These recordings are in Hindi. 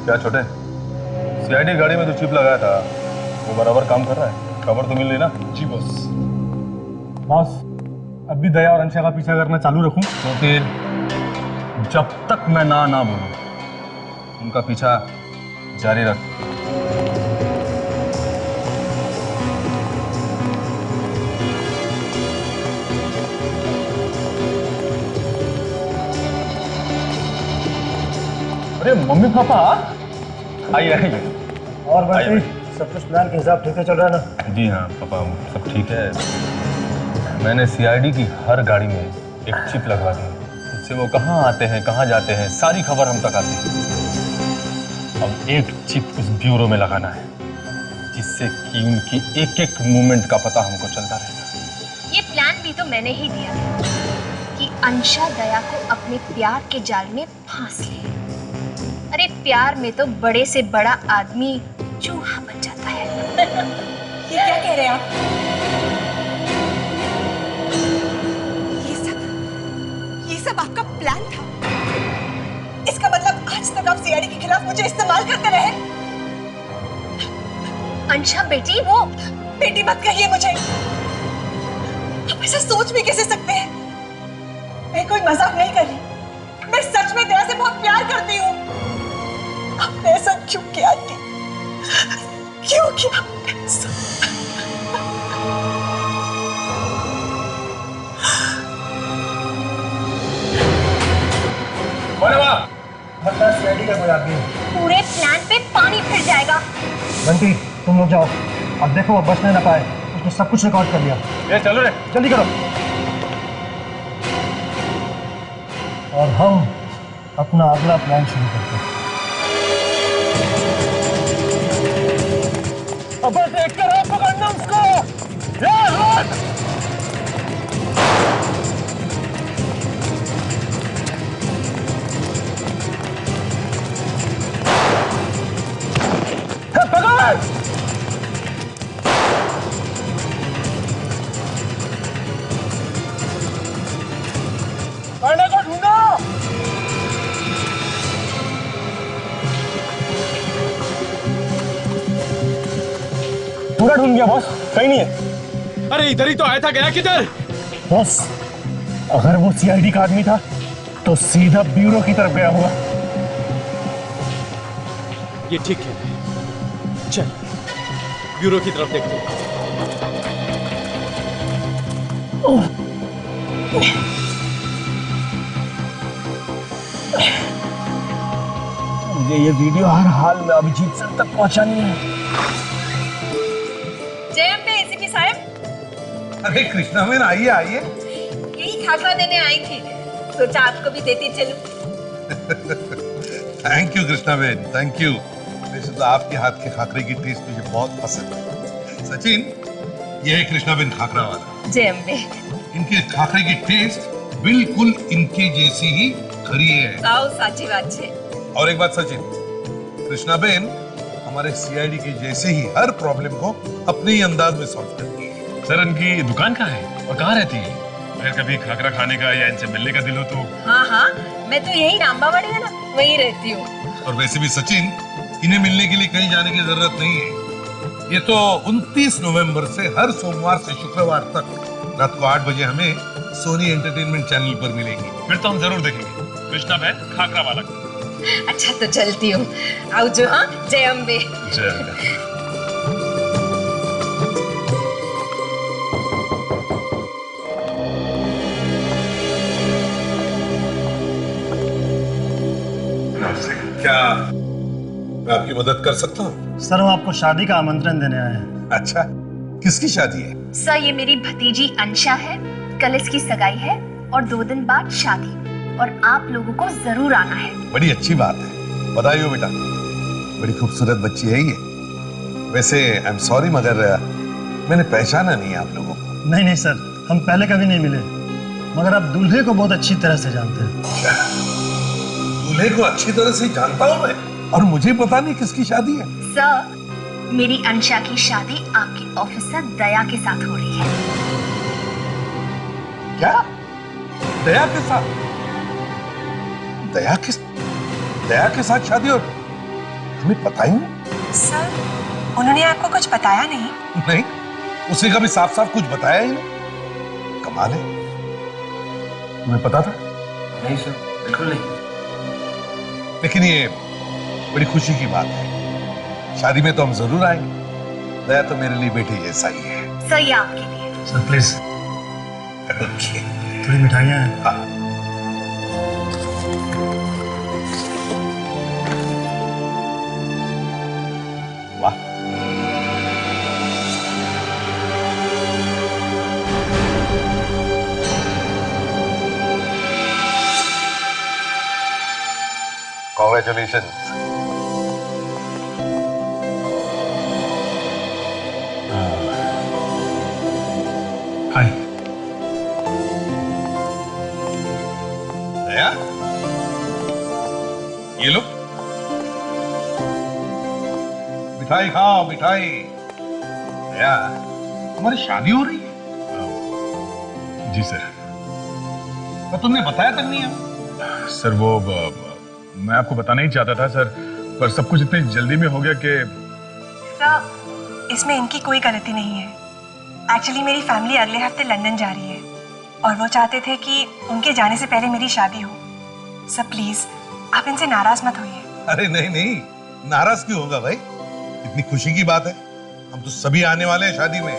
क्या छोटे, सीआईडी गाड़ी में जो चिप लगाया था वो बराबर काम कर रहा है? खबर तो मिल रही ना? जी बॉस। बॉस, अब भी दया और अंशा का पीछा करना चालू रखूं? तो फिर जब तक मैं ना बोलूं उनका पीछा जारी रख। अरे मम्मी पापा, आइए आइए। और बंटी, सब कुछ प्लान के हिसाब ठीक से चल रहा है ना? जी हाँ पापा, सब ठीक है। मैंने सीआईडी की हर गाड़ी में एक चिप लगवा दी, उससे वो कहाँ आते हैं कहाँ जाते हैं सारी खबर हम तक आती है। अब एक चिप उस ब्यूरो में लगाना है जिससे कि उनकी एक एक मूवमेंट का पता हमको चलता रहेगा। ये प्लान भी तो मैंने ही दिया कि अंशा दया को अपने प्यार के जाल में फांस ले। अरे प्यार में तो बड़े से बड़ा आदमी चूहा बन जाता है। ये क्या कह रहे हैं आप? ये सब आपका प्लान था? इसका मतलब आज तक आप सीआईडी के खिलाफ मुझे इस्तेमाल करते रहे? अंशा बेटी, वो बेटी मत कहिए मुझे। आप ऐसा सोच भी कैसे सकते हैं? मैं कोई मजाक नहीं कर रही, मैं सच में दया से बहुत प्यार करती हूँ। आपने ऐसा क्यों किया आंटी? क्यों किया? सीआईडी का कोई आदमी पूरे प्लान पे पानी फिर जाएगा। बंटी, तुम लोग जाओ, अब देखो वो बचने ना पाए। उसने सब कुछ रिकॉर्ड कर लिया। ये चलो रे, जल्दी करो। और हम अपना अगला प्लान शुरू करते हैं। अब देख कर पकड़ना उसको। पकड़ को ढूंढो। पूरा ढूंढ गया बॉस, कहीं नहीं है। अरे इधर ही तो आया था, गया किधर? बॉस, अगर वो सीआईडी का आदमी था तो सीधा ब्यूरो की तरफ गया होगा। ये ठीक है, चल ब्यूरो की तरफ देखते हैं। मुझे ये वीडियो हर हाल में अभिजीत सर तक पहुंचानी है। जय अम्बे एसीपी साहब। अरे कृष्णा बेन, आइए आइए। यही खाखरा देने आई थी, सोचा आपको भी देती चलूं। Thank you Krishna Ben, thank you. वैसे तो आपके हाथ के खाकरे की टेस्ट मुझे बहुत पसंद है। सचिन, ये है कृष्णा बेन खाकरा वाला। जय अम्बे। इनके खाकरे की टेस्ट बिल्कुल इनके जैसी ही खरी है। साची बात है। और एक बात सचिन, कृष्णा बेन हमारे सीआईडी के जैसे ही हर प्रॉब्लम को अपने ही अंदाज में सॉल्व करती है। सर इनकी दुकान कहाँ है और कहाँ रहती है? अगर कभी खाकरा खाने का या इनसे मिलने का दिल हो तो। हाँ, मैं तो यही रामबावाड़ी है ना, वहीं रहती हूँ। और वैसे भी सचिन, इन्हें मिलने के लिए कहीं जाने की जरूरत नहीं है। ये तो 29 नवंबर से हर सोमवार से शुक्रवार तक रात को 8 बजे हमें सोनी एंटरटेनमेंट चैनल पर मिलेंगी। फिर तो हम जरूर देखेंगे कृष्णा बहन खाकरा वाला। अच्छा तो चलती हूँ, आओ जो। हाँ, जय अम्बे। जय अम्बे। क्या मैं आपकी मदद कर सकता हूँ? सर, हम आपको शादी का आमंत्रण देने आए हैं। अच्छा, किसकी शादी है? सर, ये मेरी भतीजी अंशा है, कल इसकी सगाई है और 2 दिन बाद शादी, और आप लोगों को जरूर आना है। बड़ी अच्छी बात है, बधाई हो बेटा। बड़ी खूबसूरत बच्ची है ये। वैसे आई एम सॉरी मगर मैंने पहचाना नहीं आप लोगों को। नहीं सर, हम पहले कभी नहीं मिले, मगर आप दूल्हे को बहुत अच्छी तरह से जानते हैं। दूल्हे को अच्छी तरह से जानता हूँ मैं, और मुझे पता नहीं किसकी शादी है। सर, मेरी अंशा की शादी आपके ऑफिसर दया के साथ हो रही है। क्या? दया के साथ? दया के साथ शादी? तुम्हें पता ही नहीं? सर, उन्होंने आपको कुछ बताया नहीं? नहीं, उसने कभी साफ साफ कुछ बताया ही नहीं। कमाल है। तुम्हें पता था? नहीं सर, बिल्कुल नहीं। लेकिन ये बड़ी खुशी की बात है। शादी में तो हम जरूर आएंगे। दया तो मेरे लिए बेटी जैसा ही है। सही आपके लिए। Sir please okay. थोड़ी मिठाइयाँ हैं। हाँ। वाह, कॉन्ग्रेचुलेशंस। हाय। दया, ये लो मिठाई खाओ, मिठाई। दया, तुम्हारी शादी हो रही है? जी सर। तो तुमने बताया तक नहीं है? सर वो मैं आपको बताना ही चाहता था सर, पर सब कुछ इतनी जल्दी में हो गया कि सर, इसमें इनकी कोई गलती नहीं है। एक्चुअली मेरी फैमिली अगले हफ्ते लंदन जा रही है और वो चाहते थे कि उनके जाने से पहले मेरी शादी हो। सर प्लीज आप इनसे नाराज मत होइए। अरे नहीं नहीं, नाराज क्यों होगा भाई? इतनी खुशी की बात है। हम तो सभी आने वाले हैं शादी में।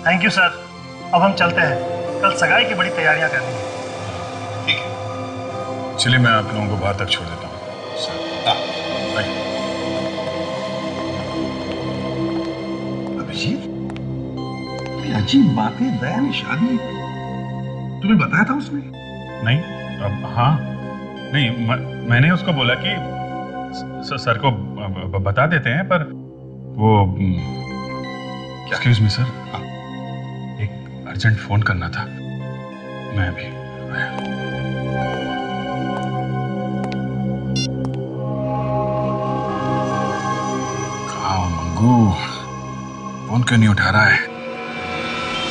Thank you sir. अब हम चलते हैं, कल सगाई की बड़ी तैयारियां करनी है। ठीक है। चलिए मैं आप लोगों को बाहर तक छोड़ देता हूँ सर। अभिजीत, अजीब बात है, दया ने शादी तुम्हें बताया था उसने? नहीं, अब हाँ नहीं, मैंने उसको बोला कि सर को बता देते हैं, पर वो एक्सक्यूज मी सर, एक अर्जेंट फोन करना था। मैं अभी कहाँ मंगू, फोन क्यों नहीं उठा रहा है?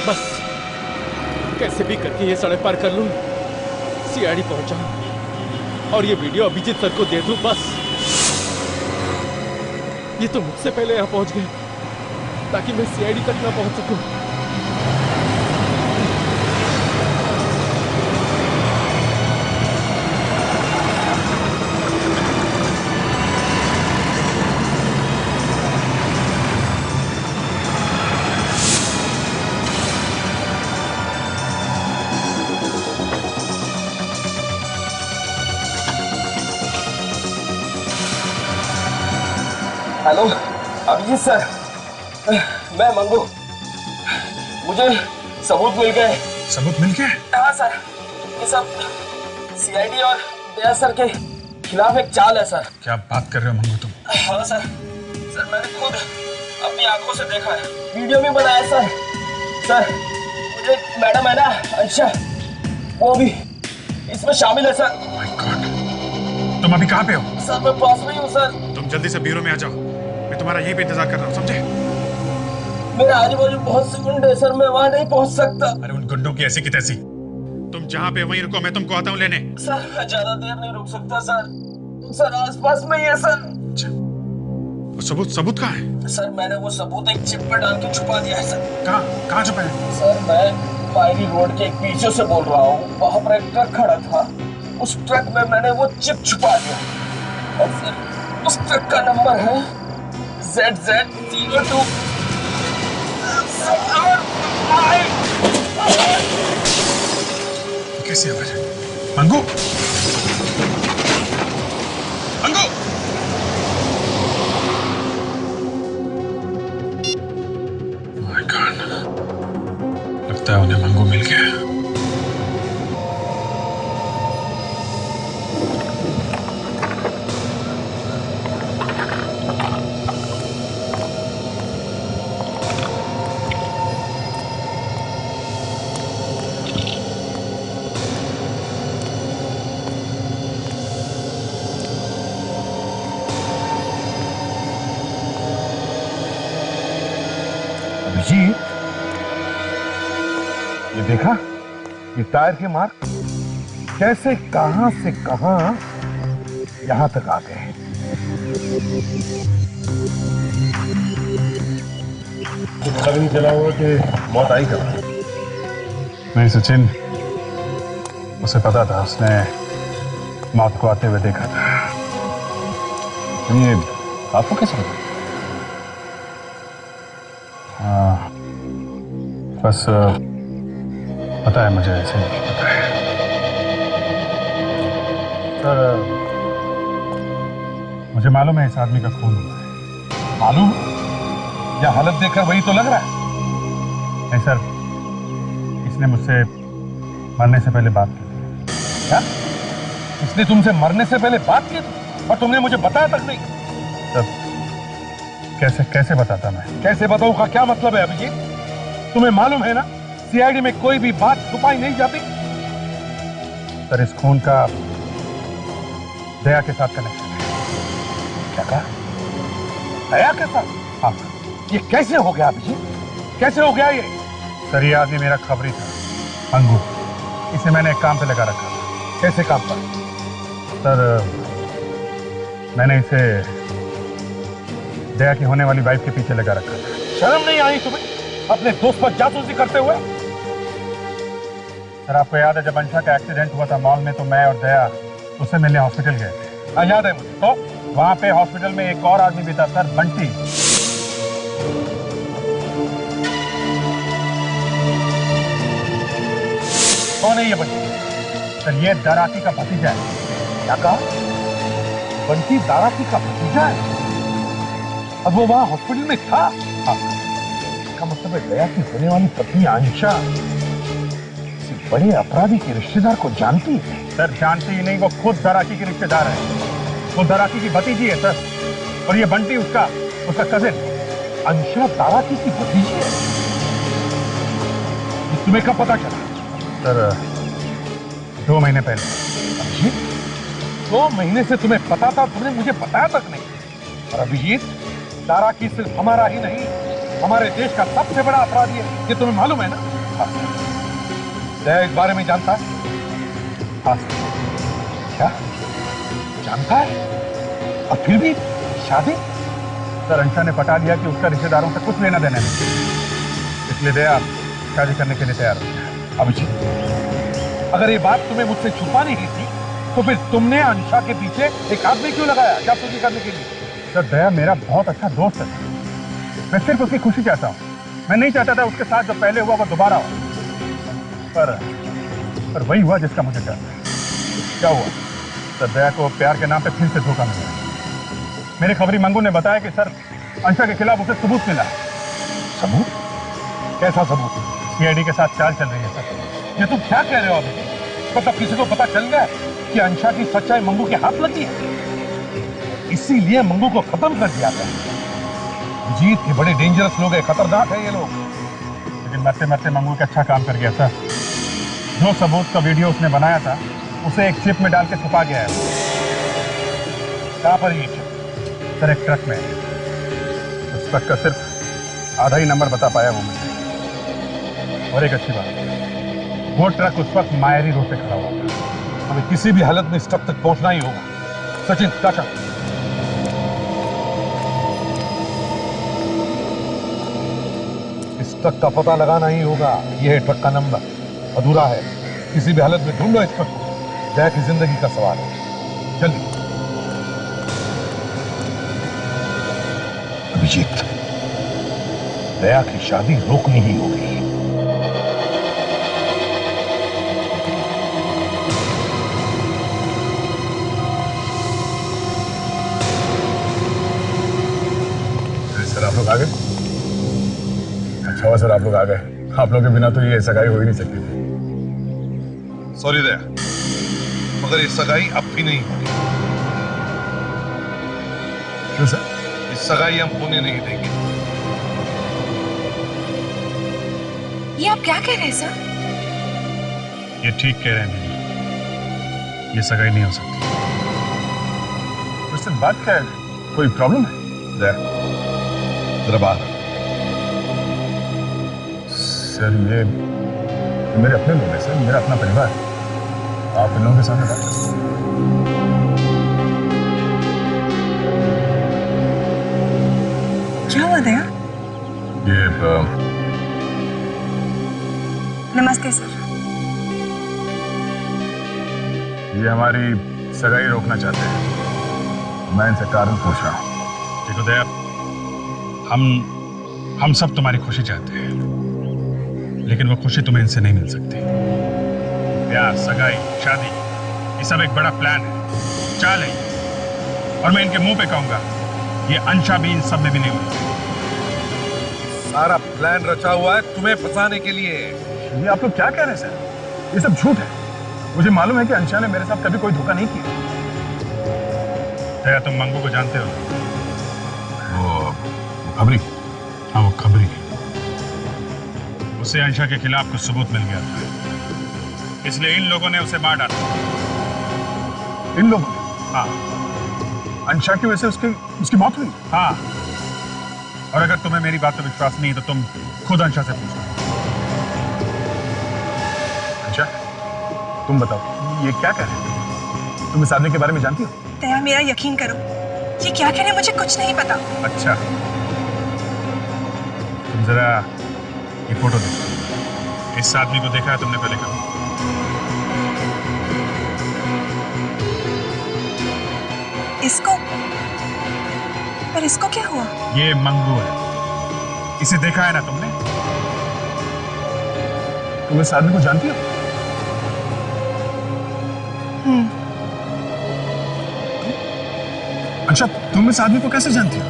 बस कैसे भी करके ये सड़क पार कर लूं, सीआईडी पहुंच जाऊं और ये वीडियो अभिजीत सर को दे दूं। बस ये तो मुझसे पहले यहाँ पहुंच गए ताकि मैं सीआईडी तक ना पहुंच सकूं। हेलो अभिजीत सर, मैं मंगू। मुझे सबूत मिल गए। सबूत मिल गए? हाँ सर, ये सब सीआईडी और दया सर के खिलाफ एक चाल है सर। क्या बात कर रहे हो मंगू तुम? हाँ सर, सर मैंने खुद अपनी आंखों से देखा है, वीडियो भी बनाया सर। सर मुझे मैडम है ना अंशा, वो भी इसमें शामिल है सर। माय गॉड, तुम अभी कहाँ पे हो? सर मैं पास में ही हूँ सर। तुम जल्दी से ब्यूरो में आ जाओ, मैं तुम्हारा यहीं पे इंतजार कर रहा हूँ, समझे? मेरे आजू बाजू बहुत से गुंडे सर, मैं वहाँ नहीं पहुँच सकता। अरे उन गुंडों की ऐसी की तैसी, तुम जहाँ पे वहीं रुको, मैं तुमको आता हूँ लेने। सर मैं ज्यादा देर नहीं रुक सकता सर। सर आसपास में ही है सर। वो सबूत कहाँ है? सर मैंने वो सबूत एक चिप पे डाल के छुपा दिया है सर। कहाँ छुपा है? सर मैं पायरी रोड के एक पीछे से बोल रहा हूँ, वहाँ पर एक ट्रक खड़ा था, उस ट्रक में मैंने वो चिप छुपा दिया और फिर उस ट्रक का नंबर है ZZ02। कैसी आवाज है? मंगू, मंगू! माय गॉड, लगता है उन्हें मंगू मिल गया। अभिजीत, ये देखा, ये टायर के मार्क कैसे कहां से कहां यहां तक आ गए हैं। पता भी नहीं चला होगा कि मौत आई कब। नहीं सचिन, उसे पता था, उसने मौत को आते हुए देखा था। ये आपको कैसे पता? हाँ, बस पता है मुझे, ऐसे ही पता है। सर, मुझे मालूम है इस आदमी का खून हुआ है। मालूम? या हालत देखकर वही तो लग रहा है। नहीं सर, इसने मुझसे मरने से पहले बात की। क्या? इसने तुमसे मरने से पहले बात की और तुमने मुझे बताया तक नहीं? सर, कैसे कैसे बताता मैं? कैसे बताऊं का क्या मतलब है अभिजीत? तुम्हें मालूम है ना, सीआईडी में कोई भी बात छुपाई नहीं जाती। सर, इस खून का दया के साथ कनेक्शन है। क्या कहा? दया के साथ? हाँ ये कैसे हो गया अभिजीत? कैसे हो गया ये? सर, ये आदमी मेरा खबरी था, अंगू। इसे मैंने एक काम पे लगा रखा था। कैसे काम पर? सर, मैंने इसे दया की होने वाली वाइफ के पीछे लगा रखा था। शर्म नहीं आई तुम्हें अपने दोस्त पर जासूसी करते हुए? सर, आपको याद है जब अंशा का एक्सीडेंट हुआ था मॉल में, तो मैं और दया उससे मिलने हॉस्पिटल गए थे। हाँ, याद है मुझे। तो वहां पे हॉस्पिटल में एक और आदमी भी था सर, बंटी। कौन है ये बंटी? सर, ये दाराकी का भतीजा है। क्या कहा? बंटी दाराकी का भतीजा है? अब वो वहां हॉस्पिटल में था? हाँ। इसका मतलब है दया की होने वाली पत्नी अंशा किसी बड़े अपराधी के रिश्तेदार को जानती है। सर, जानती ही नहीं, वो खुद दाराकी के रिश्तेदार है। वो दाराकी की भतीजी है सर, और ये बंटी उसका कजिन। अंशा दाराकी की भतीजी है? ये तुम्हें कब पता चला? सर, 2 महीने पहले। अभिजीत, 2 महीने से तुम्हें पता था, तुमने मुझे बताया तक नहीं। और अभिजीत, दाराकी सिर्फ हमारा ही नहीं, हमारे देश का सबसे बड़ा अपराधी है, ये तुम्हें मालूम है ना? हाँ। दया इस बारे में जानता है? हाँ सर। क्या जानता है? और फिर भी शादी? सर, अंशा ने पटा लिया कि उसका रिश्तेदारों से कुछ लेना देना नहीं, इसलिए दया शादी करने के लिए तैयार हो गया। अभिजीत, अगर ये बात तुम्हें मुझसे छुपानी ही थी, तो फिर तुमने अंशा के पीछे एक आदमी क्यों लगाया जासूसी करने के लिए? सर, दया मेरा बहुत अच्छा दोस्त है। मैं सिर्फ उसकी खुशी चाहता हूँ। मैं नहीं चाहता था उसके साथ जो पहले हुआ वो दोबारा हो। पर वही हुआ जिसका मुझे डर था। क्या हुआ? सर, दया को प्यार के नाम पे फिर से धोखा मिला। मेरे खबरी मंगू ने बताया कि सर, अंशा के खिलाफ उसे सबूत मिला। सबूत? कैसा सबूत? सीआईडी के साथ चाल चल रही है सर। ये तुम क्या कह रहे हो अभी? मतलब किसी को पता चल गया कि अंशा की सच्चाई मंगू के हाथ लगी है, इसीलिए मंगू को खत्म कर दिया गया। जीत के बड़े डेंजरस लोग हैं, खतरनाक है ये लोग। लेकिन मरते मरते मंगू का अच्छा काम कर गया सर। जो सबूत का वीडियो उसने बनाया था, उसे एक चिप में डाल के छुपा गया है। कहां पर ये चिप? सर, एक ट्रक में। उस ट्रक का सिर्फ आधा ही नंबर बता पाया वो मुझे। और एक अच्छी बात, वो ट्रक उस वक्त मायरी रोड पे खड़ा हुआ था। हमें किसी भी हालत में इस ट्रक तक पहुंचना ही होगा। सचिन, टाटा। इस ट्रक का पता लगाना ही होगा। यह है ट्रक का नंबर, अधूरा है। किसी भी हालत में ढूंढो इस ट्रक को। दया की जिंदगी का सवाल है। जल्दी। अभिजीत, दया की शादी रोकनी ही होगी। सर, आप लोग आ गए? अच्छा हुआ सर, आप लोग आ गए। आप लोगों के बिना तो ये सगाई हो ही नहीं सकती थी। सॉरी दया, मगर ये सगाई अब भी नहीं होगी। क्यों सर? इस सगाई हम होने नहीं देंगे। ये आप क्या कह रहे हैं सर? ये ठीक कह रहे हैं दीदी, ये सगाई नहीं हो सकती। उससे बात क्या है? कोई प्रॉब्लम है? दया, जरा बाहर। सर, ये मेरे अपने लोग हैं सर, मेरा अपना परिवार है। आप इन लोगों के सामने बात कर सकते हैं। क्या हुआ दया? ये नमस्ते सर। ये हमारी सगाई रोकना चाहते हैं। मैं इनसे कारण पूछ रहा हूँ। देखो दया, हम सब तुम्हारी खुशी चाहते हैं, लेकिन वो खुशी तुम्हें इनसे नहीं मिल सकती। प्यार, सगाई, शादी, ये सब एक बड़ा प्लान है, चाल है। और मैं इनके मुंह पे कहूंगा, ये अंशा भी इन सब में भी नहीं होती। सारा प्लान रचा हुआ है तुम्हें फंसाने के लिए। ये आप लोग क्या कह रहे हैं सर? ये सब झूठ है। मुझे मालूम है कि अंशा ने मेरे साथ कभी कोई धोखा नहीं किया। दया, तुम मंगू को जानते हो? वो खबरी? हाँ, वो खबरी। उसे अंशा के खिलाफ कुछ सबूत मिल गया था, इसलिए इन लोगों ने उसे मार डाला। इन लोगों ने? हाँ। अंशा की वजह से उसकी मौत हुई? हाँ। और अगर तुम्हें मेरी बात पर विश्वास नहीं है तो तुम खुद अंशा से पूछो। अंशा, तुम बताओ, ये क्या कह रहे हो? तुम इस आदमी के बारे में जानती हो? दया, मेरा यकीन करो, ये क्या कह रहे हैं मुझे कुछ नहीं पता। अच्छा, तुम जरा ये फोटो देखो। इस आदमी को देखा है तुमने पहले कभी? इसको? पर इसको क्या हुआ? ये मंगू है। इसे देखा है ना तुमने? तुम इस आदमी को जानती हो? अच्छा, तुम इस आदमी को कैसे जानती हो?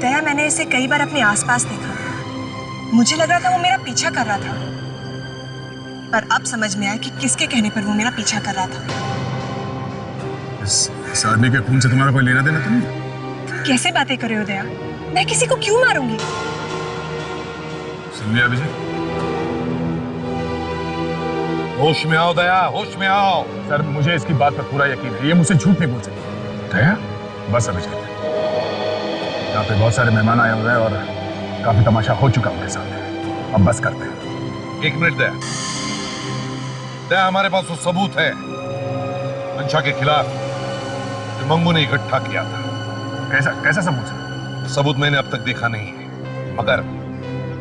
दया, मैंने इसे कई बार अपने आसपास देखा। मुझे लग रहा था वो मेरा पीछा कर रहा था, पर अब समझ में आया कि किसके कहने पर वो मेरा पीछा कर रहा था। इस आदमी के खून से तुम्हारा कोई लेना देना तो नहीं? कैसे बातें कर रहे हो दया? मैं किसी को क्यों मारूंगी? सुन लिया विजय? होश में आओ दया, होश में आओ। सर, मुझे इसकी बात पर पूरा यकीन है। ये मुझसे झूठ नहीं बोल सकती। दया, बस अभी चलते हैं। यहाँ पे बहुत सारे मेहमान आए हुए हैं और काफी तमाशा हो चुका उनके साथ। अब बस करते हैं। एक मिनट दया। दया, हमारे पास वो सबूत है अंशा के खिलाफ जो मंगू ने इकट्ठा किया था। कैसा सबूत है? सबूत मैंने अब तक देखा नहीं है, मगर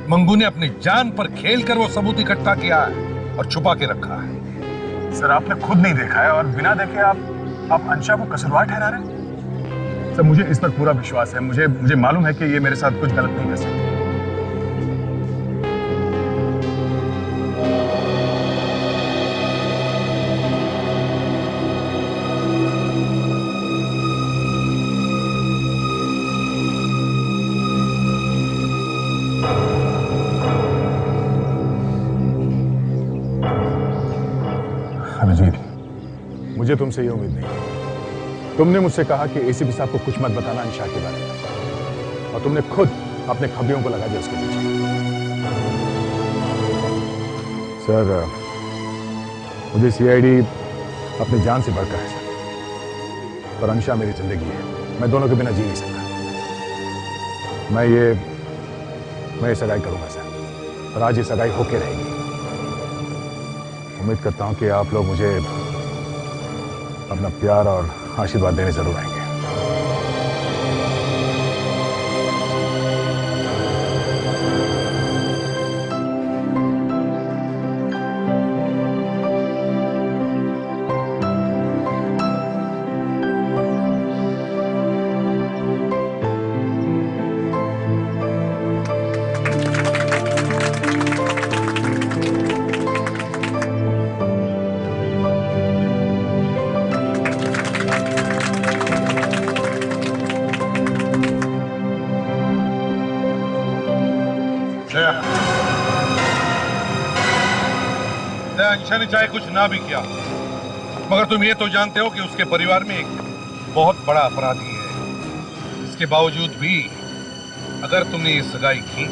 मंगू ने अपनी जान पर खेलकर वो सबूत इकट्ठा किया है और छुपा के रखा है। सर, आपने खुद नहीं देखा है और बिना देखे आप अंशा को कसूरवार ठहरा रहे हैं? सर, मुझे इस पर पूरा विश्वास है। मुझे मालूम है कि ये मेरे साथ कुछ गलत नहीं कर सकती। अभिजीत, मुझे तुमसे ये उम्मीद नहीं। तुमने मुझसे कहा कि एसीपी साहब को कुछ मत बताना अंशा के बारे में, और तुमने खुद अपने खबरियों को लगा दिया उसके पीछे। सर, मुझे सीआईडी अपनी जान से बढ़कर है सर, पर अंशा मेरी जिंदगी है। मैं दोनों के बिना जी नहीं सकता। मैं ये सगाई करूंगा सर, और आज ये सगाई होके रहेगी। उम्मीद करता हूं कि आप लोग मुझे अपना प्यार और आशीर्वाद देने जरूर आएंगे। अंशा ने चाहे कुछ ना भी किया, मगर तुम ये तो जानते हो कि उसके परिवार में एक बहुत बड़ा अपराधी है। इसके बावजूद भी अगर तुमने ये सगाई की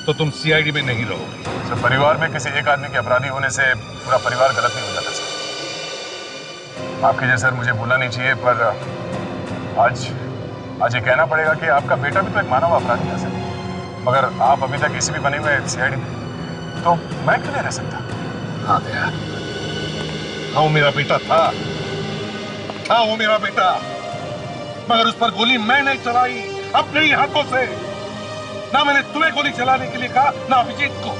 तो तुम सीआईडी में नहीं रहोगे। सर, परिवार में किसी एक आदमी के अपराधी होने से पूरा परिवार गलत नहीं हो जाता सर। माफ कीजिए सर, मुझे भूलना नहीं चाहिए, पर आज ये कहना पड़ेगा कि आपका बेटा भी तो एक मानव अपराधी है सर। मगर आप अभी तक एसीपी बने हुए सीआईडी में, तो मैं क्यों नहीं रह सकता? हाँ दया, हाँ वो मेरा बेटा था, वो मेरा बेटा, मगर उस पर गोली मैं नहीं चलाई, अपने ही हाथों से। ना मैंने तुम्हें गोली चलाने के लिए कहा, ना अभिजीत को।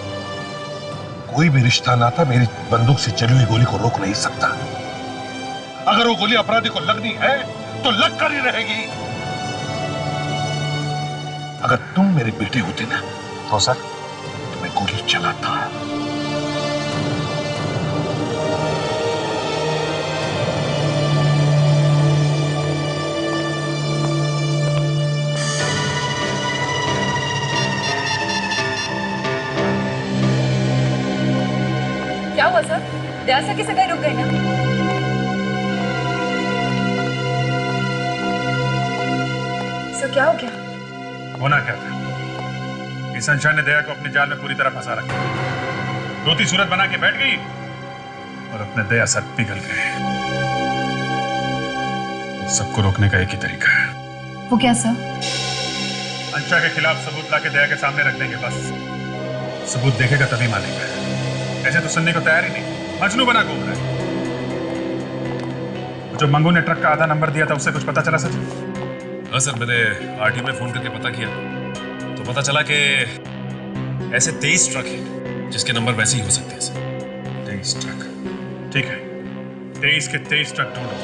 कोई भी रिश्ता नाता मेरी बंदूक से चली हुई गोली को रोक नहीं सकता। अगर वो गोली अपराधी को लगनी है तो लग कर ही रहेगी। अगर तुम मेरे बेटे होते ना तो सर तुम्हें गोली चलाता। क्या हुआ सर? दया सर की सगाई रुक गई ना? सर क्या हो गया? होना क्या था? इस संशय ने दया को अपने जाल में पूरी तरह फंसा रखा। रोती सूरत बना के बैठ गई और अपने दया सर पिघल गए। सबको रोकने का एक ही तरीका है। वो क्या सर? अंशा के खिलाफ सबूत लाके दया के सामने रख देंगे बस। सबूत देखेगा तभी मानेगा। ऐसे तो सुनने को तैयार ही नहीं, मजनू बना घूम रहा है। जो मंगू ने ट्रक का आधा नंबर दिया था उससे कुछ पता चला सच? हाँ सर, मैंने आरटीओ में फोन करके पता किया तो पता चला कि ऐसे 23 ट्रक हैं जिसके नंबर वैसे ही हो सकते हैं सर। 23 ट्रक, ठीक है। 23 के 23 ट्रक ढूंढो।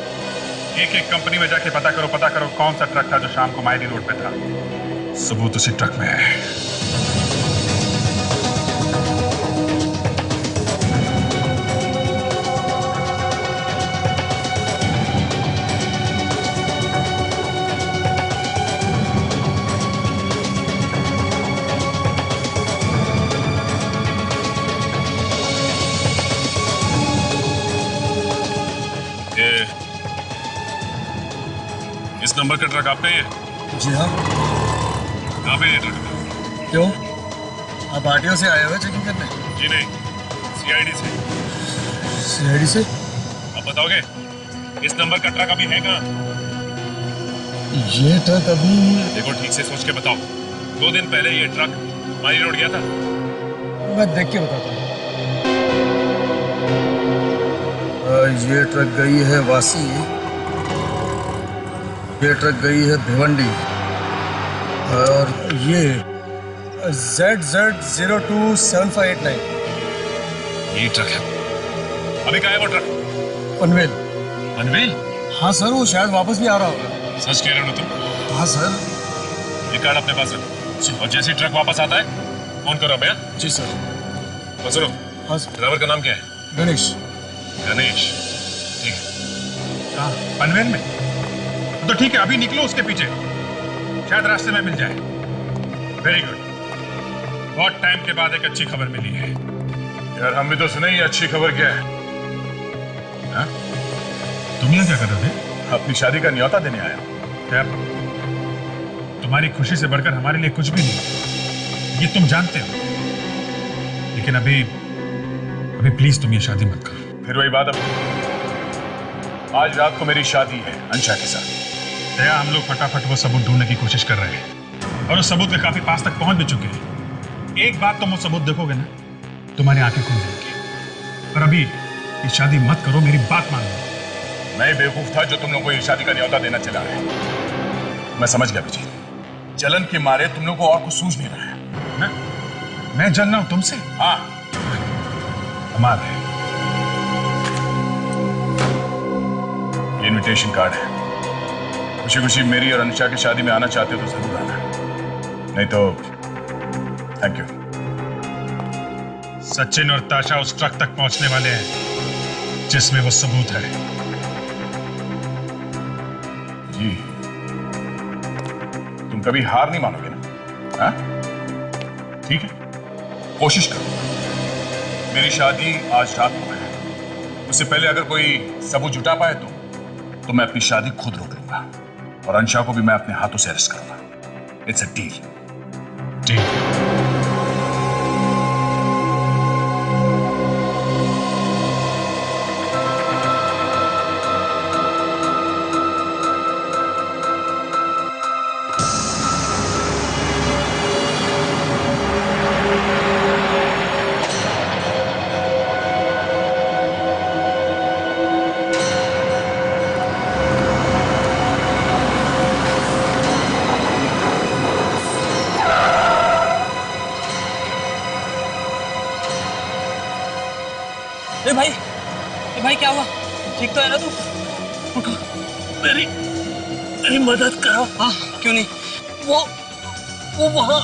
एक एक कंपनी में जाके पता करो कौन सा ट्रक था जो शाम को मायरी रोड पे था। सबूत उसी ट्रक में है। इस नंबर का ट्रक आपका ही है? जी हाँ। कहाँ पे ये ट्रक? क्यों, आप आरटीओ से आए हुए चेकिंग करने? जी नहीं, सीआईडी से। सीआईडी से? आप बताओगे इस नंबर का ट्रक अभी है कहाँ? ये ट्रक अभी... देखो ठीक से सोच के बताओ। 2 दिन पहले ये ट्रक मारी रोड गया था। मैं देख के बताता हूँ। ये ट्रक गई है वासी, ये ट्रक गई है भिवंडी, और ये ZZ027589 ये ट्रक है। अभी कहाँ है वो ट्रक? पनवेल। पनवेल? हाँ सर, वो शायद वापस भी आ रहा होगा। सच कह रहे हो ना तुम? हाँ सर। ये कार्ड अपने पास रखो और जैसे ट्रक वापस आता है फोन करो भैया। जी सर। और सुनो, हाँ सर। ड्राइवर का नाम क्या है? गणेश। गणेश, ठीक है। हाँ, पनवेल में? तो ठीक है, अभी निकलो उसके पीछे, शायद रास्ते में मिल जाए। Very good. बहुत टाइम के बाद एक अच्छी खबर मिली है। यार हम भी तो सुने ही, अच्छी खबर क्या है? हाँ? तुम यहाँ क्या कर रहे थे? अपनी शादी का न्योता देने आया। क्या? तुम्हारी खुशी से बढ़कर हमारे लिए कुछ भी नहीं, ये तुम जानते हो। लेकिन अभी प्लीज तुम ये शादी मत करो। फिर वही बात, आज रात को मेरी शादी है अंशा के साथ। दया, हम लोग फटाफट वो सबूत ढूंढने की कोशिश कर रहे हैं और उस सबूत के काफी पास तक पहुंच भी चुके हैं। एक बात तुम वो सबूत देखोगे ना, तुम्हारी आंखें खुल जाएंगी। पर अभी ये शादी मत करो, मेरी बात मान लो। मैं बेवकूफ था जो तुम लोगों को ये शादी का न्योता देना चला है। मैं समझ गया विजय, जलन के मारे तुम लोगों को और कुछ सूझ नहीं रहा है। मैं जल रहा हूं तुमसे? हाँ, कमाल है। ये इनविटेशन कार्ड है। खुशी खुशी मेरी और अनुषा की शादी में आना चाहते हो तो जरूर आना, नहीं तो थैंक यू। सचिन और ताशा उस ट्रक तक पहुंचने वाले हैं जिसमें वो सबूत है। जी, तुम कभी हार नहीं मानोगे ना? हाँ? ठीक है, कोशिश करो। मेरी शादी आज रात को है, उससे पहले अगर कोई सबूत जुटा पाए तो मैं अपनी शादी खुद रोक लूंगा और अंशा को भी मैं अपने हाथों से अरेस्ट करूंगा। It's a deal. भाई क्या हुआ? ठीक तो है ना तू? उठो, मेरी मदद करो। हाँ, क्यों नहीं? वो वहाँ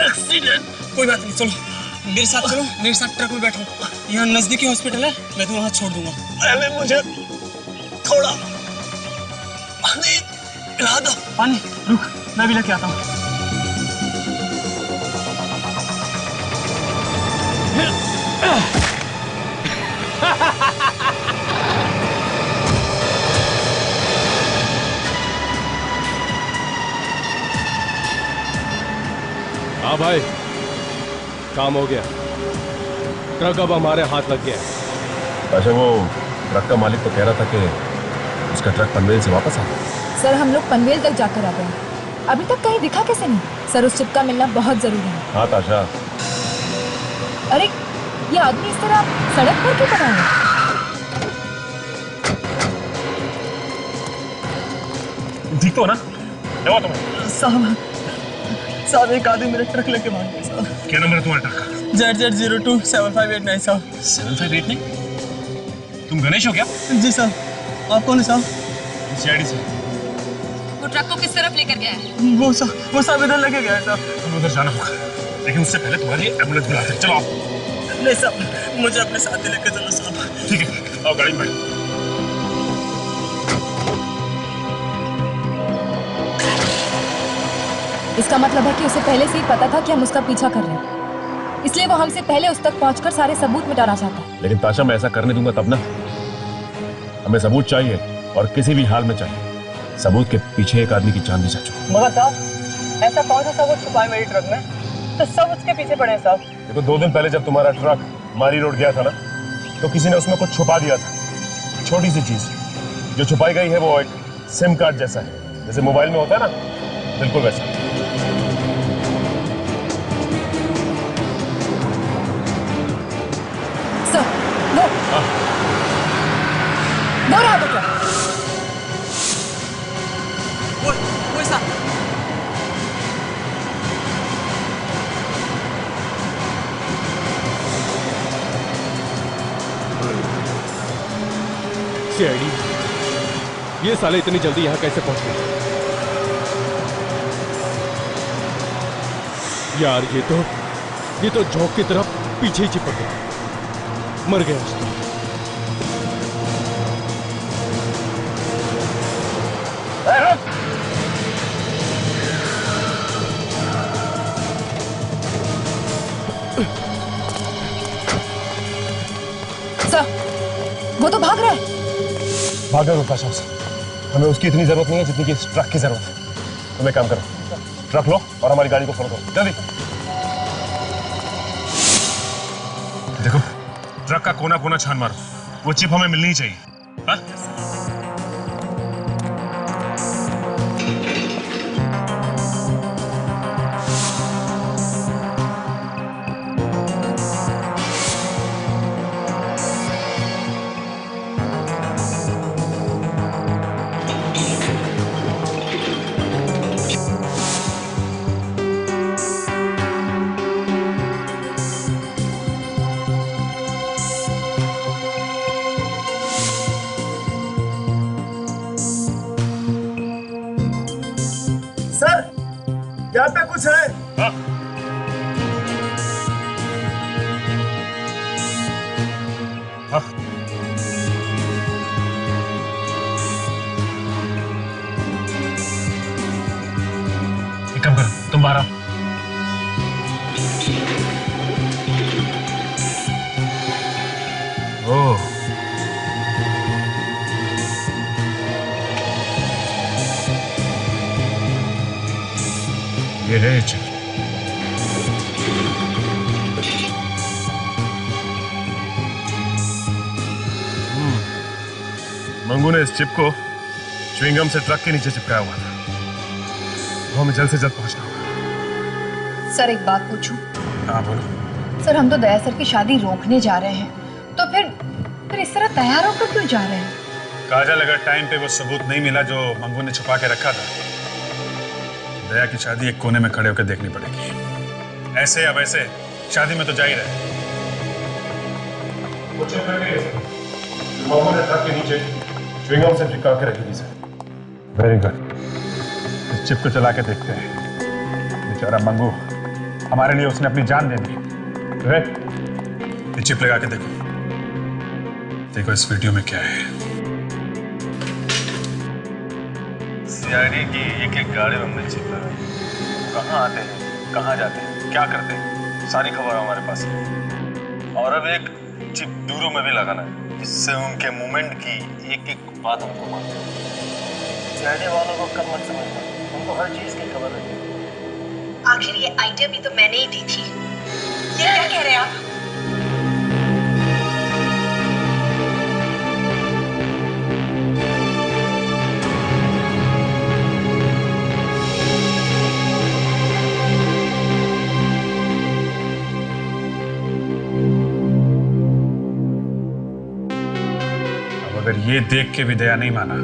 एक्सीडेंट। कोई बात नहीं, चलो मेरे साथ चलो, मेरे साथ ट्रक में बैठो। यहाँ नजदीकी हॉस्पिटल है, मैं तुम्हें वहाँ छोड़ दूंगा। पहले मुझे थोड़ा पानी पिला दो। पानी? रुक, मैं भी लेके आता हूँ। हाँ भाई, काम हो गया। ट्रक अब हमारे हाथ लग गया। अच्छा, वो ट्रक का मालिक तो कह रहा था कि उसका ट्रक पनवेल से वापस आ गया। सर, हम लोग पनवेल तक जाकर आ गए, अभी तक कहीं दिखा कैसे नहीं? सर, उस चिप का मिलना बहुत जरूरी है। हाँ ताशा। अरे, ये आदमी इस तरह सड़क पर क्यों खड़ा है? ठीक तो हो ना? क्या हुआ तुम्हें? साहब एक आदमी मेरे ट्रक लेके भाग गया साहब। क्या नंबर है तुम्हारे ट्रक का? ZZ027589 साहब। 7589? तुम गणेश हो क्या? जी साहब। आप कौन है साहब? CID से। वो ट्रक को किस तरफ लेकर गया है? वो साहब इधर लेके गया है साहब। तुम्हें उधर जाना होगा, लेकिन उससे पहले तुम्हारे लिए एम्बुलेंस बुलाते हैं। चलो आप। नहीं साहब, मुझे अपने साथ ही लेके चलो साहब। ठीक है, आओ गाड़ी में बैठो। इसका मतलब है कि उसे पहले से ही पता था कि हम उसका पीछा कर रहे हैं, इसलिए वो हमसे पहले उस तक पहुंचकर सारे सबूत मिटाना चाहता है। लेकिन ताशा, मैं ऐसा करने दूंगा तब ना। हमें सबूत चाहिए, और किसी भी हाल में चाहिए। सबूत के पीछे एक आदमी की जान भी जा चुकी। मगर साहब, ऐसा कौन सा सबूत छुपा है मेरी ट्रक में? तो सब उसके पीछे पड़े हैं साहब। देखो, 2 दिन पहले जब तुम्हारा ट्रक मारी रोड गया था ना, तो किसी ने उसमें कुछ छुपा दिया था। छोटी सी चीज जो छुपाई गई है वो एक सिम कार्ड जैसा है, जैसे मोबाइल में होता है ना, बिल्कुल वैसा। वो रहा वो ट्रक। वो साहब। CID, ये साले इतनी जल्दी यहाँ कैसे पहुंच गए? यार, ये तो झोंक की तरफ पीछे ही चिपक गया। मर गया। सर, वो तो भाग रहा है। भाग रहा ताशा से। हमें उसकी इतनी जरूरत नहीं है जितनी कि इस ट्रक की जरूरत है। तुम एक काम करो, ट्रक लो और हमारी गाड़ी को फॉलो करो, जल्दी। देखो, ट्रक का कोना कोना छान मारो, वो चिप हमें मिलनी ही चाहिए। हाँ? यहाँ पे कुछ है? हाँ? हाँ? एक काम करो, तुम बाहर आओ। ओह, ये है चिप। मंगू ने इस चिप को च्युइंगम से ट्रक के नीचे चिपकाया हुआ था। वो हमें जल्द से जल्द पहुंचना होगा। सर, एक बात पूछूं? हाँ बोलो। सर, हम तो दया सर की शादी रोकने जा रहे हैं, तो फिर इस तरह तैयार होकर क्यों जा रहे हैं? काजल, अगर टाइम पे वो सबूत नहीं मिला जो मंगू ने छुपा के रखा था, दया की शादी एक कोने में खड़े होकर देखनी पड़ेगी। ऐसे या वैसे शादी में तो जा ही रहे। वो चिप मिल गई है। मंगू ने ट्रक के नीचे च्युइंगम से चिपका के रखी थी सर। Very good. इस चिप को चला के देखते हैं। बेचारा मंगू, हमारे लिए उसने अपनी जान दे दी। ये चिप लगा के देखो। देखो इस वीडियो में क्या है। सीआईडी की एक गाड़ी में हमने चिप लगाई। कहाँ आते हैं, कहाँ जाते हैं, क्या करते हैं, सारी खबर हमारे पास है। और अब एक चिप दूरों में भी लगाना है, जिससे उनके मूवमेंट की एक बात हमको मालूम है। सीआईडी वालों को कम मत समझना, उनको हर चीज की खबर रहती है। आखिर ये आइडिया भी तो मैंने ही दी थी। ये क्या कह रहे हैं आप? अगर ये देख के भी दया नहीं माना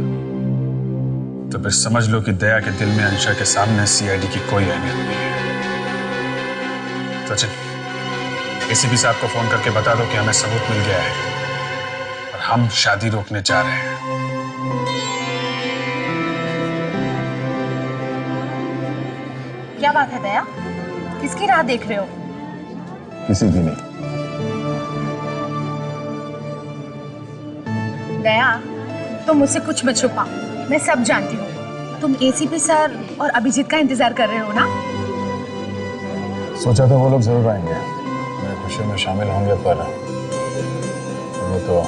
तो फिर समझ लो कि दया के दिल में अंशा के सामने सीआईडी की कोई अहमियत नहीं है। सचिन, एसीपी साहब को फोन करके बता दो कि हमें सबूत मिल गया है और हम शादी रोकने जा रहे हैं। क्या बात है दया? किसकी राह देख रहे हो? किसी की नहीं। दया, तुम मुझसे कुछ मत छुपाओ, मैं सब जानती हूँ। तुम एसीपी सर और अभिजीत का इंतजार कर रहे हो ना? सोचा तो वो लोग जरूर आएंगे, मेरे खुशियों में शामिल होंगे, पर वो तो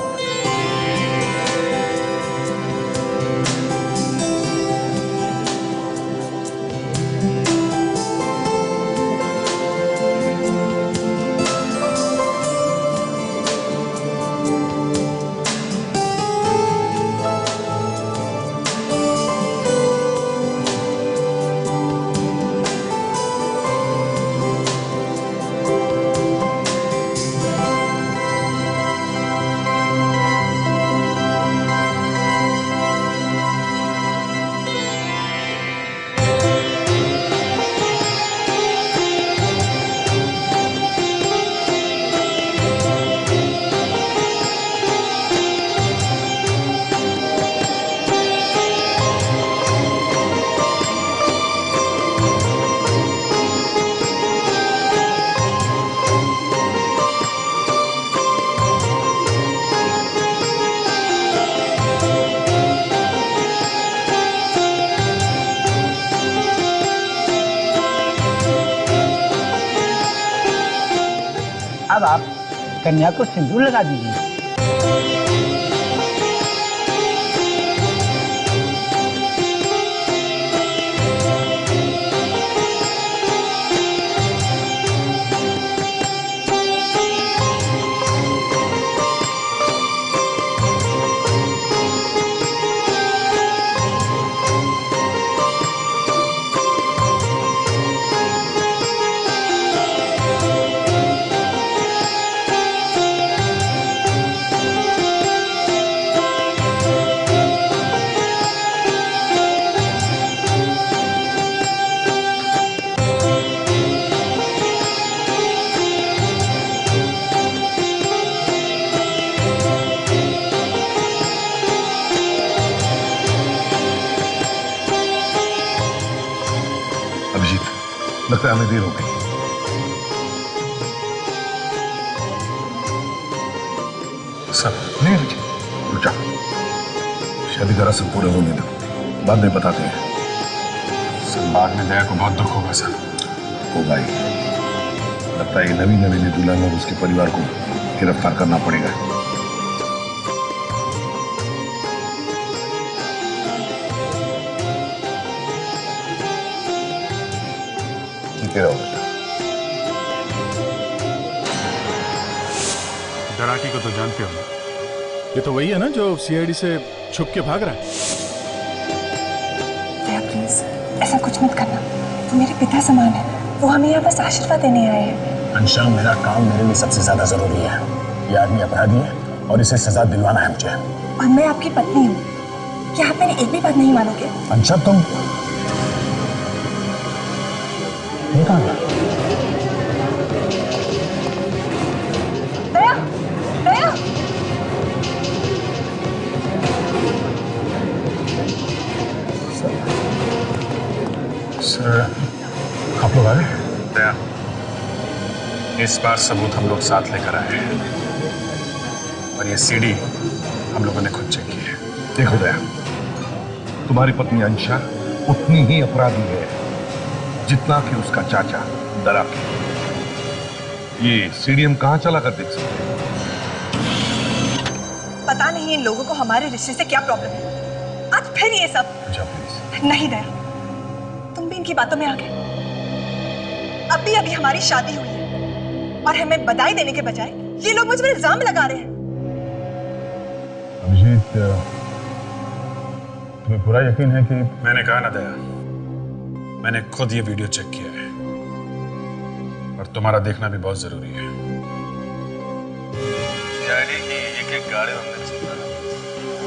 अब आप कन्या को सिंदूर लगा दीजिए। लगता है हमें देर हो गई। सब नहीं रुचि, रुक जा। शादी का रस्म पूरे होने दो, बाद में बताते हैं। सर, बाद में दया को बहुत दुख होगा सर। होगा ही। लगता है नवीन नवीन दुल्हन और उसके परिवार को गिरफ्तार करना पड़ेगा। ठीक है बेटा। डराकी को तो जानते हो ना? ये तो वही है ना जो सीआईडी से छुप के भाग रहा है। दया प्लीज ऐसा कुछ मत करना, वो मेरे पिता समान है, वो हमें यहाँ बस आशीर्वाद देने आए हैं। अंशा, मेरा काम मेरे लिए सबसे ज्यादा जरूरी है। ये आदमी अपराधी है और इसे सजा दिलवाना है मुझे। और मैं आपकी पत्नी हूँ, क्या आप मेरी एक भी बात नहीं मानोगे? अंशा, तुम ये कहाँ गया? दया, दया। इस बार सबूत हम लोग साथ लेकर आए हैं और ये सीडी हम लोगों ने खुद चेक की है। देखो दया, तुम्हारी पत्नी अंशा उतनी ही अपराधी है जितना कि उसका चाचा दराकी। ये सीडी हम कहां चला कर देख सकते हैं? पता नहीं इन लोगों को हमारे रिश्ते से क्या प्रॉब्लम है। आज फिर ये सब। नहीं दया, तुम भी इनकी बातों में आ गए। अभी अभी हमारी शादी हुई है और हमें बधाई देने के बजाय ये लोग मुझ पर इल्जाम लगा रहे हैं। अभिजीत, तुम्हें पूरा यकीन है कि मैंने कहा ना दया, मैंने खुद ये वीडियो चेक किया है और तुम्हारा देखना भी बहुत जरूरी है। सीआईडी की एक गाड़ी हमने चेक करा,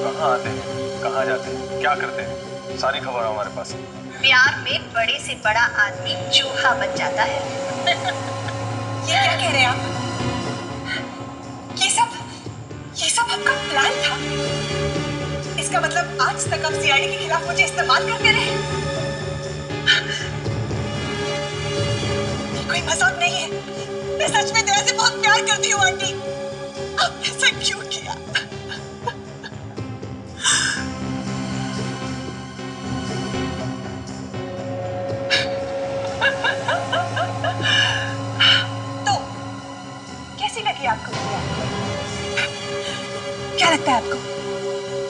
कहाँ आते हैं, कहाँ जाते हैं, क्या करते हैं, सारी खबर हमारे पास है। प्यार में बड़े से बड़ा आदमी चूहा बन जाता है। ये क्या कह रहे हैं आप? ये सब आपका प्लान था? इसका मतलब आज तक आप सीआईडी के खिलाफ मुझे इस्तेमाल करते रहे? ये कोई मजाक नहीं है। मैं सच में दया से बहुत प्यार करती हूँ आंटी। आपने ऐसा क्यों किया? तो कैसी लगी आपको? क्या लगता है आपको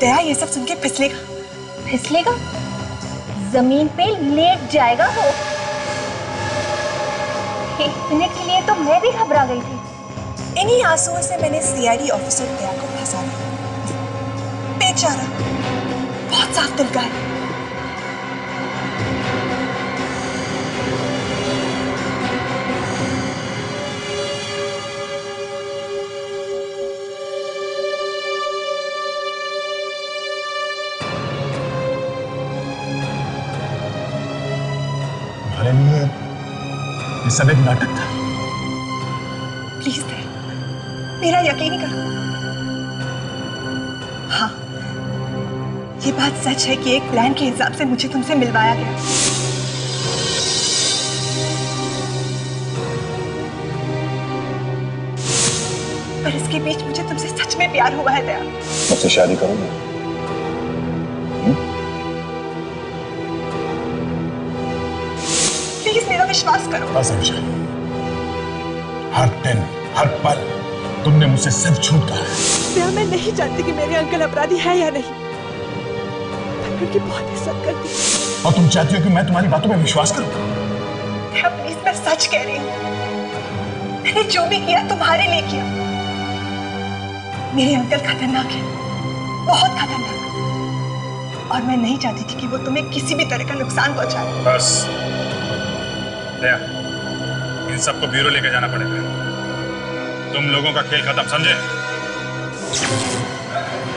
दया ये सब सुन के फिसलेगा? फिसलेगा? जमीन पे लेट जाएगा वो। एक मिनट के लिए तो मैं भी घबरा गई थी। इन्हीं आंसुओं से मैंने सीआईडी ऑफिसर दया को फंसा दिया। बेचारा बहुत साफ दिल का है। तुम्हारे लिए ये सब एक नाटक था। प्लीज दया, मेरा यकीन ही करो। हाँ, ये बात सच है कि एक प्लान के हिसाब से मुझे तुमसे मिलवाया गया। पर इसके बीच मुझे तुमसे सच में प्यार हुआ है दया। मुझसे शादी करोगे? प्लीज मेरा विश्वास करो। बस अंशा, हर दिन हर पल तुमने मुझसे सिर्फ झूठ कहा है। दया, मैं नहीं जानती कि मेरे अंकल अपराधी है या नहीं, मैं उनकी बहुत इज्जत करती हूँ। और तुम चाहती हो कि मैं तुम्हारी बातों में विश्वास करूं? दया प्लीज, मैं सच कह रही हूँ। मैंने जो भी किया तुम्हारे लिए किया। मेरे अंकल खतरनाक है, बहुत खतरनाक, और मैं नहीं चाहती थी कि वो तुम्हें किसी भी तरह का नुकसान पहुंचाए। बस दया, इन सबको ब्यूरो लेके जाना पड़ेगा। तुम लोगों का खेल खत्म, समझे?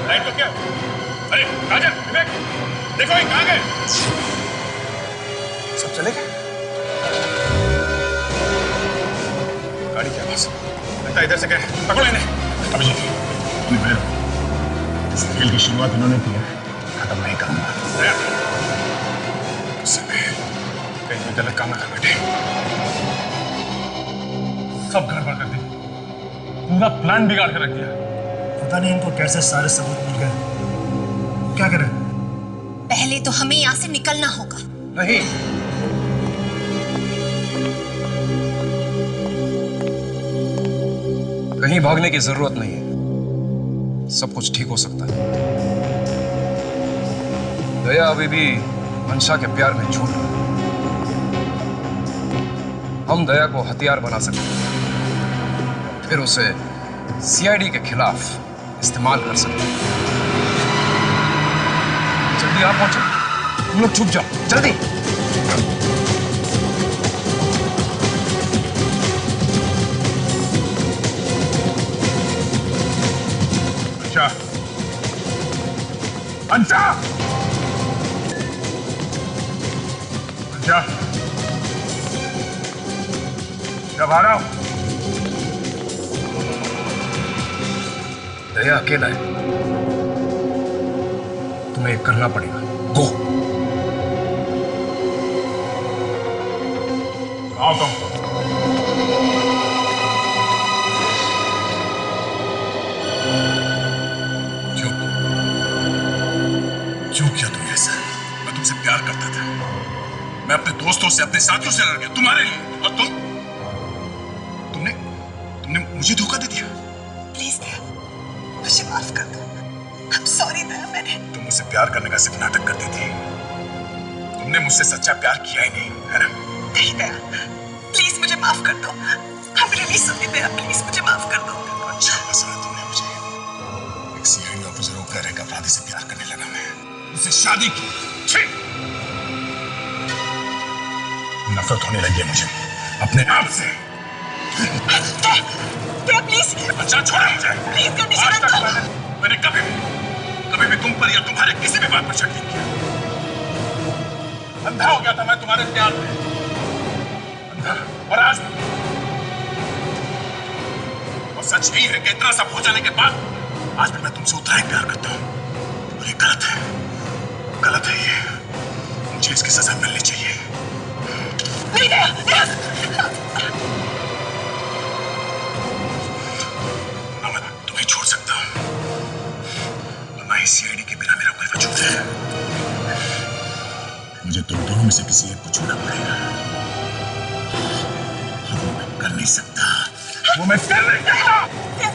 लाइट को क्या? अरे राजन, विवेक, देखो ये कहाँ गए? सब चले गए? गाड़ी क्या पास? लगता है इधर से गए। पकड़ो इन्हें। अभिजीत, इस खेल की शुरुआत इन्होंने की है, खत्म नहीं करूंगा। दया, कहीं भी गलत काम ना कर बैठे। सब गड़बड़ कर दी, पूरा प्लान बिगाड़ कर रख दिया। पता नहीं इनको कैसे सारे सबूत मिल गए। क्या करें? पहले तो हमें यहाँ से निकलना होगा। नहीं, कहीं भागने की जरूरत नहीं है, सब कुछ ठीक हो सकता है। दया अभी भी अंशा के प्यार में झूठ रहा है। हम दया को हथियार बना सकते हैं, फिर उसे सीआईडी के खिलाफ इस्तेमाल कर सकते हैं। जल्दी आप पहुंचो, तुम लोग छुप जाओ, जल्दी। अंशा, अंशा, अंशा, जब आ रहा हूं। दया अकेला है, तुम्हें एक करना पड़ेगा। गो। आओ तुम। दोस्तों से, अपने साथियों से लड़ गया तुम्हारे लिए, और तुमने मुझे धोखा दे दिया। प्लीज दया, मुझे माफ कर दो। I'm sorry दया, मैंने तुम मुझसे प्यार करने का सिर्फ नाटक करती थी, तुमने मुझसे सच्चा प्यार किया ही नहीं, है ना? नहीं दया, प्लीज मुझे माफ कर दो। I'm really sorry Daya, please मुझे माफ कर दो। अच्छा फंसाया तुमने मुझे। एक सीआईडी ऑफिसर होकर एक अपराधी से प्यार करने लगा मैं, उससे शादी की। छी! नफरत होने लगी है मुझे अपने आप से। दया प्लीज, बच्चा छोड़ो मुझे। प्लीज कंडीशन मत दो। मैंने कभी भी तुम पर या तुम्हारे किसी भी बात पर शक नहीं किया। अंधा हो गया था मैं तुम्हारे प्यार में, अंधा। और आज और सच यही है कि इतना सब हो जाने के बाद आज भी मैं तुमसे उतना ही प्यार करता हूं। और ये गलत है ये। मुझे इसकी सजा मिलनी चाहिए। नहीं दया, ना मैं तुम्हें छोड़ सकता हूं, ना ही सीआईडी के बिना मेरा कोई वजूद है। मुझे तुम दोनों में से किसी एक को चुनना पड़ेगा। वो मैं कर नहीं सकता।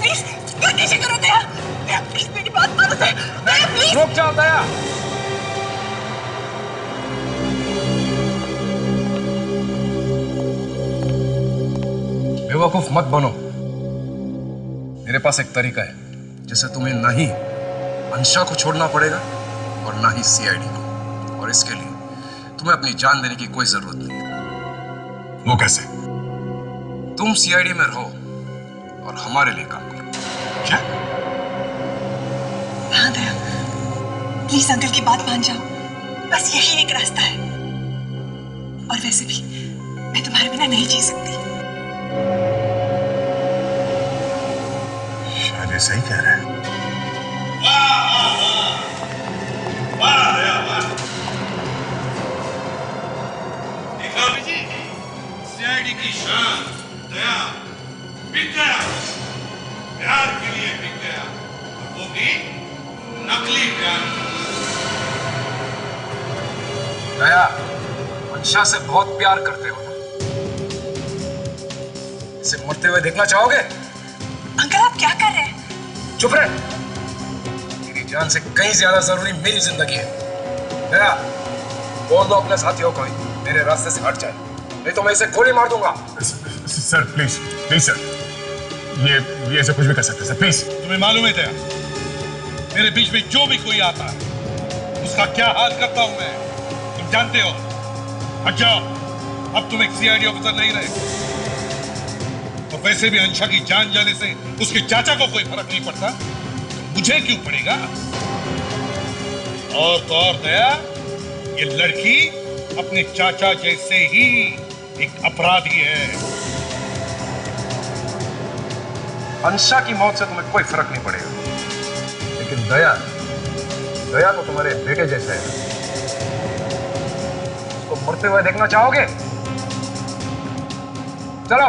प्लीज कंडीशन करो दया। दया प्लीज मेरी बात मानो दया। दया प्लीज रुक जाओ दया। बेवकूफ मत बनो। मेरे पास एक तरीका है जिससे तुम्हें ना ही अंशा को छोड़ना पड़ेगा और ना ही सीआईडी को, और इसके लिए तुम्हें अपनी जान देने की कोई जरूरत नहीं। वो कैसे? तुम सीआईडी में रहो और हमारे लिए काम करो। क्या? हाँ दया, प्लीज अंकल की बात मान जाओ। बस यही एक रास्ता है। और वैसे भी मैं तुम्हारे बिना नहीं जी सकती। शायद ये सही कह रहे हैं। सीआईडी की शान दया बिक गया, प्यार के लिए बिक गया, और वो भी नकली प्यार। दया, अंशा से बहुत प्यार करते हो ना? इसे मरते हुए देखना चाहोगे? अंकल आप क्या कर रहे हैं? चुप रहे। मेरी जान से कहीं ज्यादा जरूरी मेरी जिंदगी है। दया, बोल दो अपने साथियों को मेरे रास्ते से हट जाए, नहीं तो मैं इसे गोली मार दूंगा। सर प्लीज सर, ये ऐसे कुछ भी कर सकते सर, प्लीज। तुम्हें मालूम है दया, मेरे बीच में जो भी कोई आता है उसका क्या हाल करता हूं मैं, तुम जानते हो। हट जाओ, अब तुम एक सीआईडी ऑफिसर नहीं रहे। और वैसे भी अंशा की जान जाने से उसके चाचा को कोई फर्क नहीं पड़ता, तो मुझे क्यों पड़ेगा? और तो और दया, ये लड़की अपने चाचा जैसे ही एक अपराधी है। अंशा की मौत से तुम्हें कोई फर्क नहीं पड़ेगा, लेकिन दया तो तुम्हारे बेटे जैसे है। उसको मरते हुए देखना चाहोगे? चलो।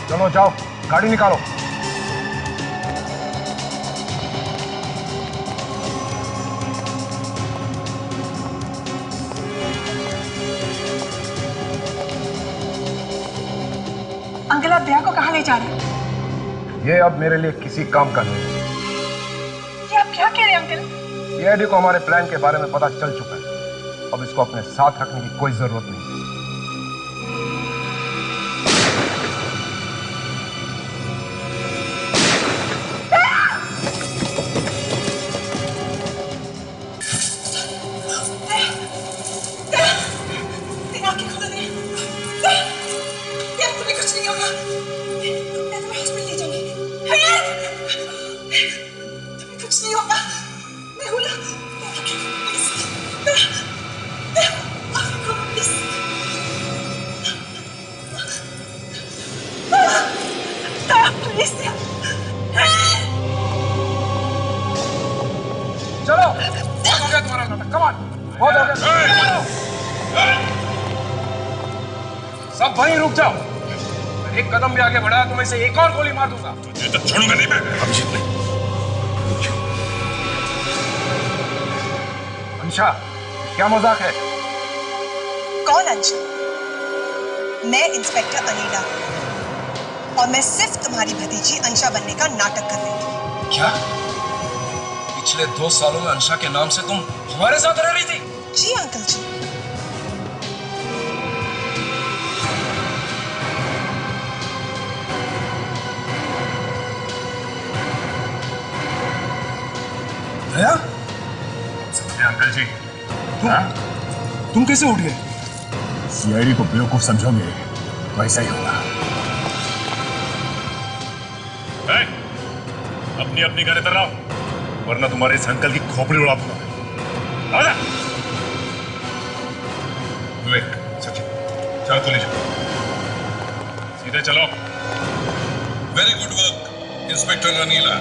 चलो जाओ, गाड़ी निकालो। अंकल आप दया को कहाँ ले जा रहे हैं? ये अब मेरे लिए किसी काम का नहीं है। ये आप क्या कह रहे हैं अंकल? सीआईडी को हमारे प्लान के बारे में पता चल चुका है, अब इसको अपने साथ रखने की कोई जरूरत नहीं। वहीं रुक जाओ। अगर एक कदम भी आगे बढ़ाया तो मैं इसे एक और गोली मार दूंगा। तुझे तो छोड़ूंगा नहीं मैं। अभिजीत नहीं। अंशा, क्या मजाक है? कौन अंशा? मैं इंस्पेक्टर अनीला और मैं सिर्फ तुम्हारी भतीजी अंशा बनने का नाटक कर रही थी। क्या? पिछले 2 सालों में अंशा के नाम से तुम हमारे साथ रह रही थी? जी अंकल जी। दया? अंकल जी, तुम कैसे उठ गए? सीआईडी को बेवकूफ समझोगे तो ऐसा ही होगा। अपनी अपनी गाड़ी इधर लाओ, वरना तुम्हारे इस अंकल की खोपड़ी उड़ा दूंगा। आजा। विवेक, सचिन, चलो तो ले जाओ। सीधे चलो। Very good work inspector Anila.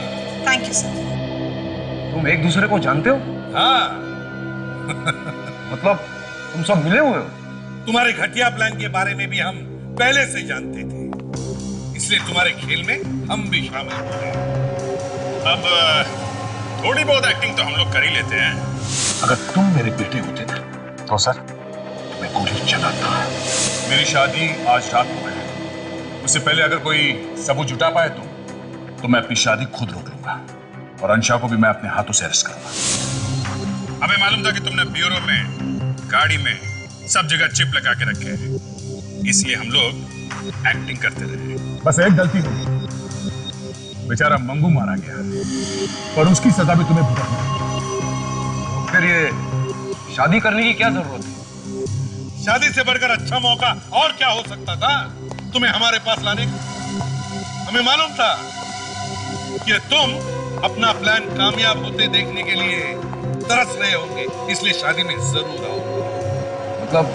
Thank you sir. तुम एक दूसरे को जानते हो? हाँ। मतलब तुम सब मिले हुए हो? तुम्हारे घटिया प्लान के बारे में भी हम पहले से जानते थे, इसलिए तुम्हारे खेल में हम भी शामिल हो गए। अब थोड़ी बहुत एक्टिंग तो हम लोग कर ही लेते हैं। अगर तुम मेरे बेटे होते ना तो सर मैं गोली चलाता। मेरी शादी आज रात को है, उससे पहले अगर कोई सबूत जुटा पाए तो मैं अपनी शादी खुद रोक लूंगा और अंशा को भी मैं अपने हाथों से अरेस्ट करूंगा। हमें मालूम था कि तुमने ब्यूरो में, गाड़ी में, सब जगह चिप लगा के रखे हैं, इसलिए हम लोग एक्टिंग करते रहे। बस एक गलती हुई, बेचारा मंगू मारा गया और उसकी सजा भी तुम्हें भुगतनी है। फिर ये शादी करने की क्या जरूरत है? शादी से बढ़कर अच्छा मौका और क्या हो सकता था तुम्हें हमारे पास लाने का? हमें मालूम था कि तुम अपना प्लान कामयाब होते देखने के लिए तरस रहे होंगे, इसलिए शादी में जरूर आओगे। मतलब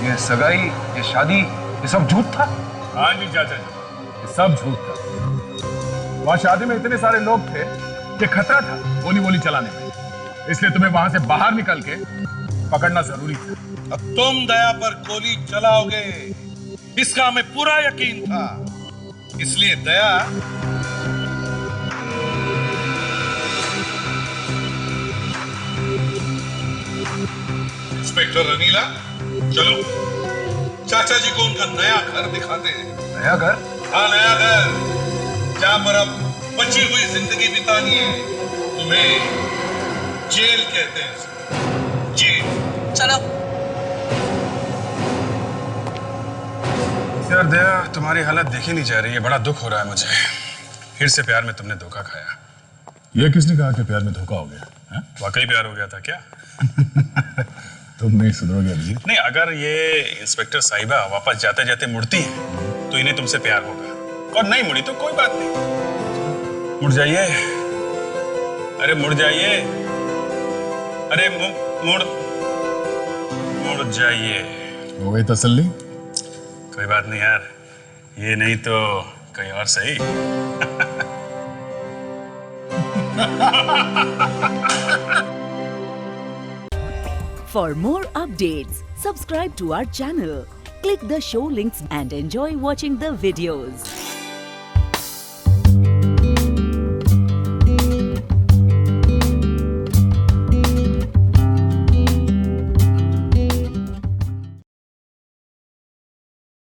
ये सगाई, ये शादी, ये सब झूठ था? हाँ जी चाचा जी, ये सब झूठ था। वहां शादी में इतने सारे लोग थे कि खतरा था गोली वोली चलाने में, इसलिए तुम्हें वहां से बाहर निकल के पकड़ना जरूरी था। अब तुम दया पर गोली चलाओगे इसका हमें पूरा यकीन था, इसलिए दया इंस्पेक्टर अनीला, चलो चाचा जी को उनका नया घर दिखाते हैं। नया घर? हाँ, नया घर, जहां पर अब बची हुई जिंदगी बितानी है। तुम्हें जेल कहते हैं, जेल। चलो। यार दया, तुम्हारी हालत देखी नहीं जा रही है, बड़ा दुख हो रहा है मुझे। फिर से प्यार में तुमने धोखा खाया। यह किसने कहा कि प्यार में धोखा हो गया? वाकई प्यार हो गया था क्या? तुम नहीं सुधरोगे अभिजीत। नहीं, अगर ये इंस्पेक्टर साहिबा वापस जाते जाते मुड़ती है तो इन्हें तुमसे प्यार होगा, और नहीं मुड़ी तो कोई बात नहीं। मुड़ जाइए, अरे मुड़ जाइए, अरे मुड़ जाइए। हो गई तसल्ली? कोई बात नहीं यार, ये नहीं तो कहीं और सही। For more updates, subscribe to our channel, click the show links and enjoy watching the videos.